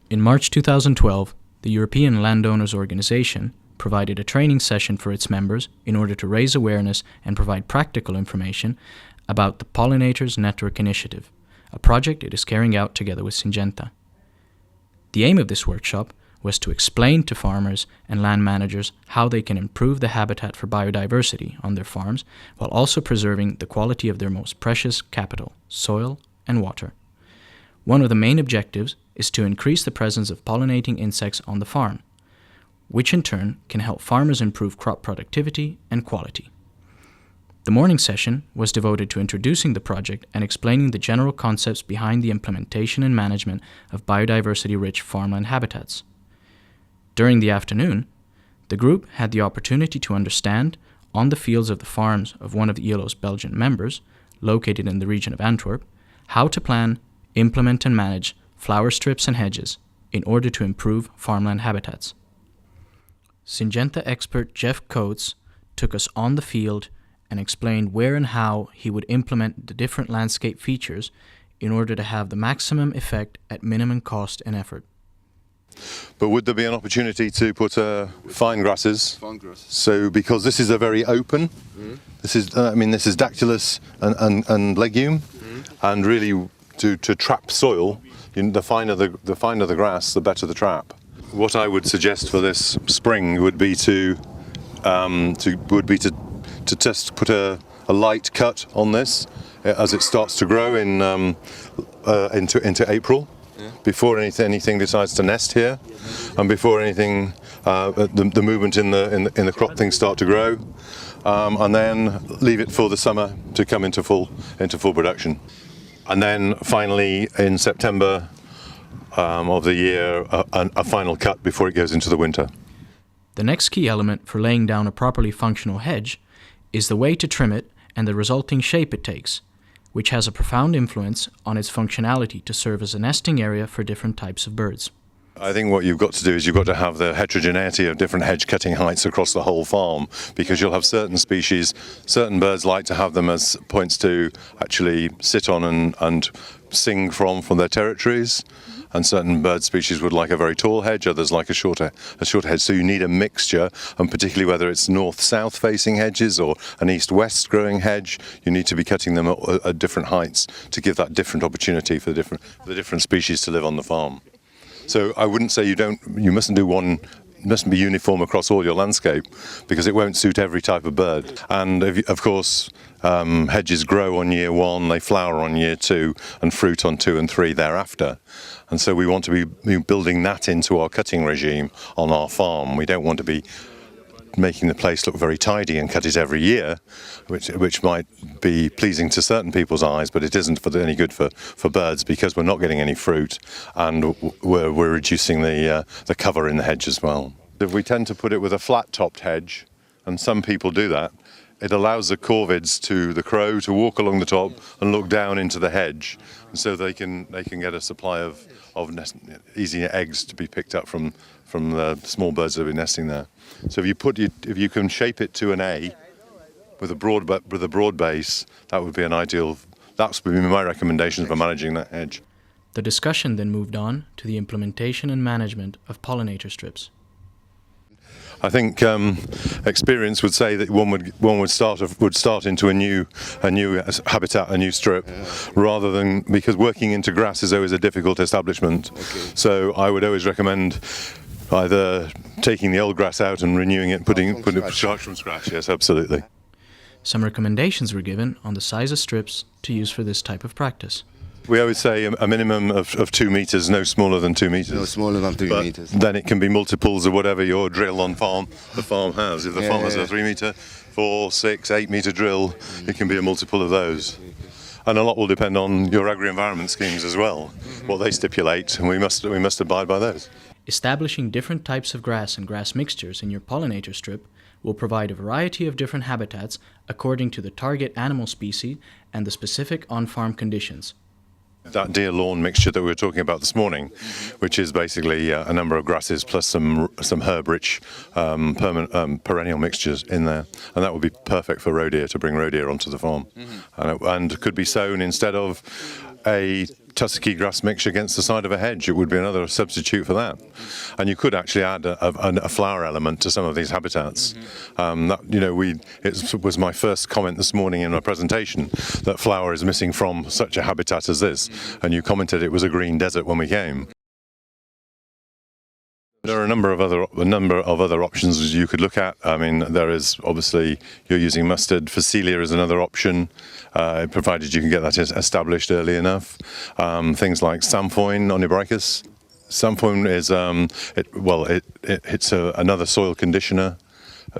In March 2012, the European Landowners Organization provided a training session for its members in order to raise awareness and provide practical information about the Pollinators Network Initiative, a project it is carrying out together with Syngenta. The aim of this workshop was to explain to farmers and land managers how they can improve the habitat for biodiversity on their farms while also preserving the quality of their most precious capital, soil and water. One of the main objectives is to increase the presence of pollinating insects on the farm, which in turn can help farmers improve crop productivity and quality. The morning session was devoted to introducing the project and explaining the general concepts behind the implementation and management of biodiversity-rich farmland habitats. During the afternoon, the group had the opportunity to understand, on the fields of the farms of one of the ILO's Belgian members, located in the region of Antwerp, how to plan, implement and manage flower strips and hedges in order to improve farmland habitats. Syngenta expert Jeff Coates took us on the field and explained where and how he would implement the different landscape features in order to have the maximum effect at minimum cost and effort. But would there be an opportunity to put fine grasses? Fine grass. So, because this is a very open, this is dactylus and legume, and really to trap soil, the finer the grass, the better the trap. What I would suggest for this spring would be to test put a light cut on this as it starts to grow into April. Yeah. Before anything decides to nest here, and before anything, the movement in the crop things start to grow, and then leave it for the summer to come into full production, and then finally in September of the year a final cut before it goes into the winter. The next key element for laying down a properly functional hedge is the way to trim it and the resulting shape it takes, which has a profound influence on its functionality to serve as a nesting area for different types of birds. I think what you've got to do is you've got to have the heterogeneity of different hedge cutting heights across the whole farm, because you'll have certain species, certain birds like to have them as points to actually sit on and sing from their territories, and certain bird species would like a very tall hedge, others like a shorter hedge. So you need a mixture, and particularly whether it's north-south facing hedges or an east-west growing hedge, you need to be cutting them at different heights to give that different opportunity for the different species to live on the farm. So I wouldn't say you mustn't be uniform across all your landscape, because it won't suit every type of bird. And of course, hedges grow on year 1, they flower on year 2, and fruit on 2 and 3 thereafter. And so we want to be building that into our cutting regime on our farm. We don't want to be making the place look very tidy and cut it every year, which might be pleasing to certain people's eyes, but it isn't any good for birds, because we're not getting any fruit, and we're reducing the cover in the hedge as well. If we tend to put it with a flat-topped hedge, and some people do that, it allows the corvids to the crow to walk along the top and look down into the hedge, and so they can get a supply of easy eggs to be picked up from the small birds that are nesting there. So if you can shape it to an A with a broad base, that would be an ideal. That would be my recommendations for managing that hedge. The discussion then moved on to the implementation and management of pollinator strips. I think experience would say that one would start into a new habitat, a new strip, rather than, because working into grass is always a difficult establishment. Okay. So I would always recommend either taking the old grass out and renewing it, putting it from scratch. Yes, absolutely. Some recommendations were given on the size of strips to use for this type of practice. We always say a minimum of 2 meters, no smaller than 2 meters. No smaller than 2 meters. Then it can be multiples of whatever your drill on the farm has. If the farm has a 3 meter, 4, 6, 8 meter drill, it can be a multiple of those. And a lot will depend on your agri-environment schemes as well, what they stipulate, and we must abide by those. Establishing different types of grass and grass mixtures in your pollinator strip will provide a variety of different habitats according to the target animal species and the specific on-farm conditions. That deer lawn mixture that we were talking about this morning, which is basically a number of grasses plus some herb-rich perennial mixtures in there, and that would be perfect for roe deer, to bring roe deer onto the farm, and could be sown instead of a tussocky grass mixture against the side of a hedge. It would be another substitute for that. And you could actually add a flower element to some of these habitats. It was my first comment this morning in my presentation that flower is missing from such a habitat as this. And you commented it was a green desert when we came. There are a number of other options you could look at. I mean, there is obviously you're using mustard. Phacelia is another option, provided you can get that established early enough. Things like Samphoin onybricus. Samphoin is it's another soil conditioner.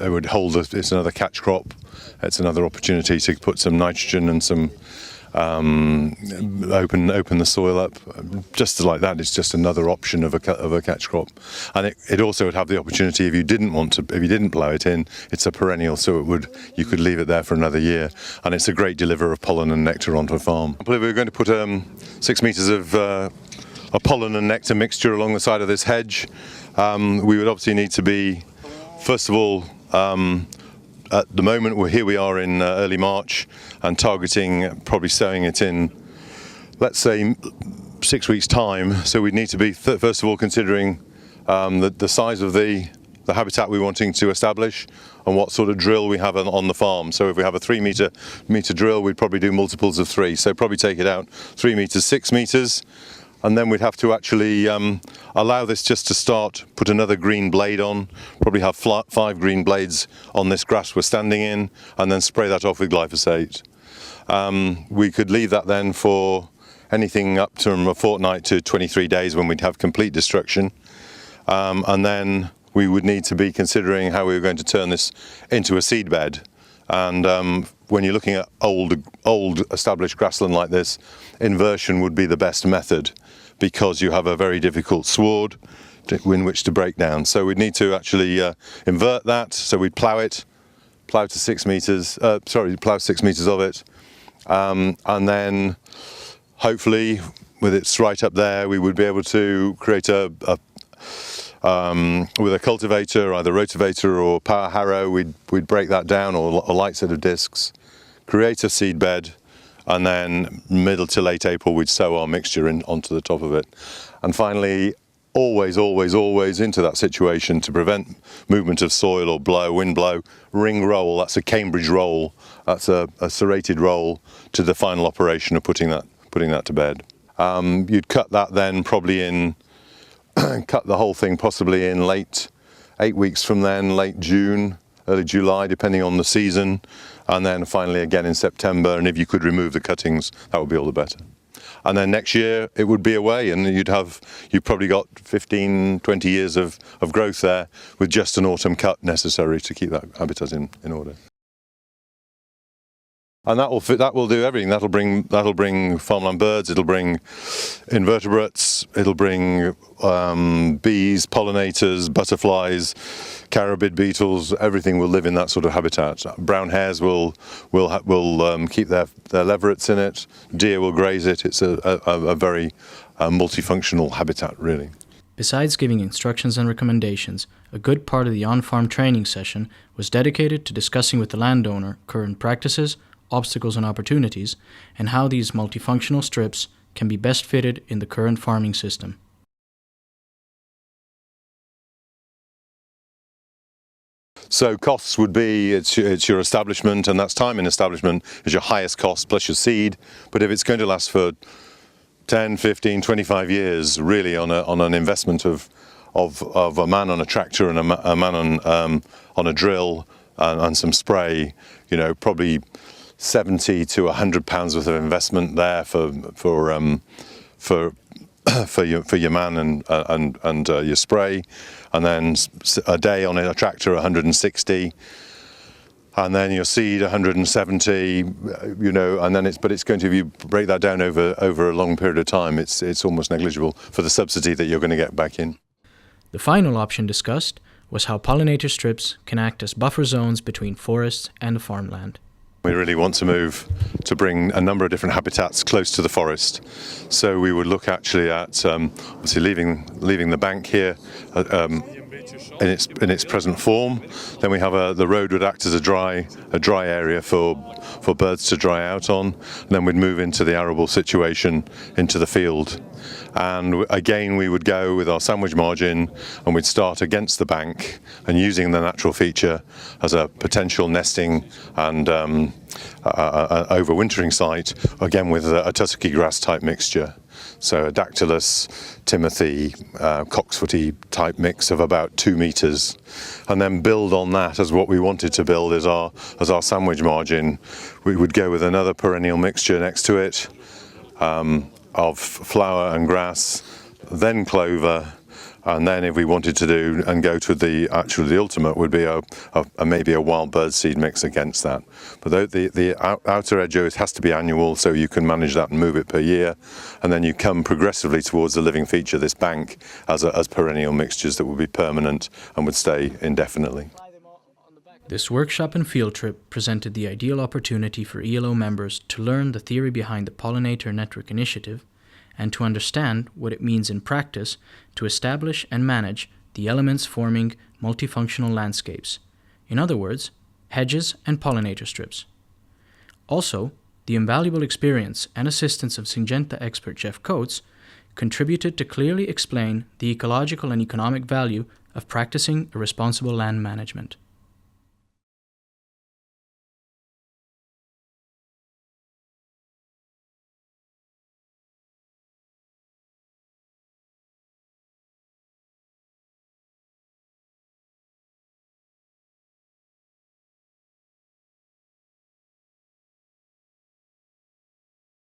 It would hold. It's another catch crop. It's another opportunity to put some nitrogen and some. Open the soil up, just like that. It's just another option of a catch crop, and it also would have the opportunity if you didn't plough it in. It's a perennial, so you could leave it there for another year, and it's a great deliverer of pollen and nectar onto a farm. I believe we're going to put 6 meters of a pollen and nectar mixture along the side of this hedge. We would obviously need to be, first of all. At the moment, we are in early March and targeting probably sowing it in, let's say, 6 weeks' time. So we'd need to be, first of all, considering the size of the habitat we're wanting to establish and what sort of drill we have on the farm. So if we have a 3 meter drill, we'd probably do multiples of 3. So probably take it out 3 meters, 6 meters. And then we'd have to actually allow this just to start, put another green blade on, probably have 5 green blades on this grass we're standing in, and then spray that off with glyphosate. We could leave that then for anything up to a fortnight to 23 days when we'd have complete destruction. And then we would need to be considering how we were going to turn this into a seed bed. And when you're looking at old established grassland like this, inversion would be the best method, because you have a very difficult sward in which to break down. So we'd need to actually invert that. So we'd plough to 6 meters, plough 6 meters of it. And then hopefully with it right up there, we would be able to create with a cultivator, either rotavator or power harrow, we'd break that down, or a light set of discs, create a seed bed, and then middle to late April we'd sow our mixture onto the top of it. And finally, always into that situation to prevent movement of soil or wind blow, ring roll. That's a Cambridge roll. That's a serrated roll to the final operation of putting that to bed. You'd cut that then probably in, cut the whole thing possibly in late 8 weeks from then, late June, early July, depending on the season, and then finally again in September. And if you could remove the cuttings, that would be all the better. And then next year it would be away, and you've probably got 15, 20 years of growth there with just an autumn cut necessary to keep that habitat in order. And that will do everything. That'll bring farmland birds. It'll bring invertebrates. It'll bring bees, pollinators, butterflies, carabid beetles. Everything will live in that sort of habitat. Brown hares will keep their leverets in it. Deer will graze it. It's a very multifunctional habitat, really. Besides giving instructions and recommendations, a good part of the on-farm training session was dedicated to discussing with the landowner current practices, obstacles and opportunities, and how these multifunctional strips can be best fitted in the current farming system. So costs would be, it's your establishment, and that's time in establishment is your highest cost plus your seed. But if it's going to last for 10, 15, 25 years, really on an investment of a man on a tractor and a man on a drill and some spray, probably 70 to 100 pounds worth of investment there for your man and your spray, and then a day on a tractor 160, and then your seed 170, and then it's going to, if you break that down over a long period of time, it's almost negligible for the subsidy that you're going to get back in. The final option discussed was how pollinator strips can act as buffer zones between forests and the farmland. We really want to move to bring a number of different habitats close to the forest. So we would look actually at obviously leaving the bank here, in its present form. Then we have the road would act as a dry area for birds to dry out on. And then we'd move into the arable situation into the field. And again, we would go with our sandwich margin, and we'd start against the bank and using the natural feature as a potential nesting and overwintering site, again with a tussocky grass type mixture. So a Dactylus, Timothy, Coxfooty type mix of about 2 meters, and then build on that as what we wanted to build as our sandwich margin. We would go with another perennial mixture next to it of flower and grass, then clover, and then if we wanted to do and go to the ultimate would be maybe a wild bird seed mix against that. But the outer edge has to be annual, so you can manage that and move it per year, and then you come progressively towards the living feature, this bank, as perennial mixtures that would be permanent and would stay indefinitely. This workshop and field trip presented the ideal opportunity for ELO members to learn the theory behind the Pollinator Network Initiative and to understand what it means in practice to establish and manage the elements forming multifunctional landscapes, in other words, hedges and pollinator strips. Also, the invaluable experience and assistance of Syngenta expert Jeff Coates contributed to clearly explain the ecological and economic value of practicing a responsible land management.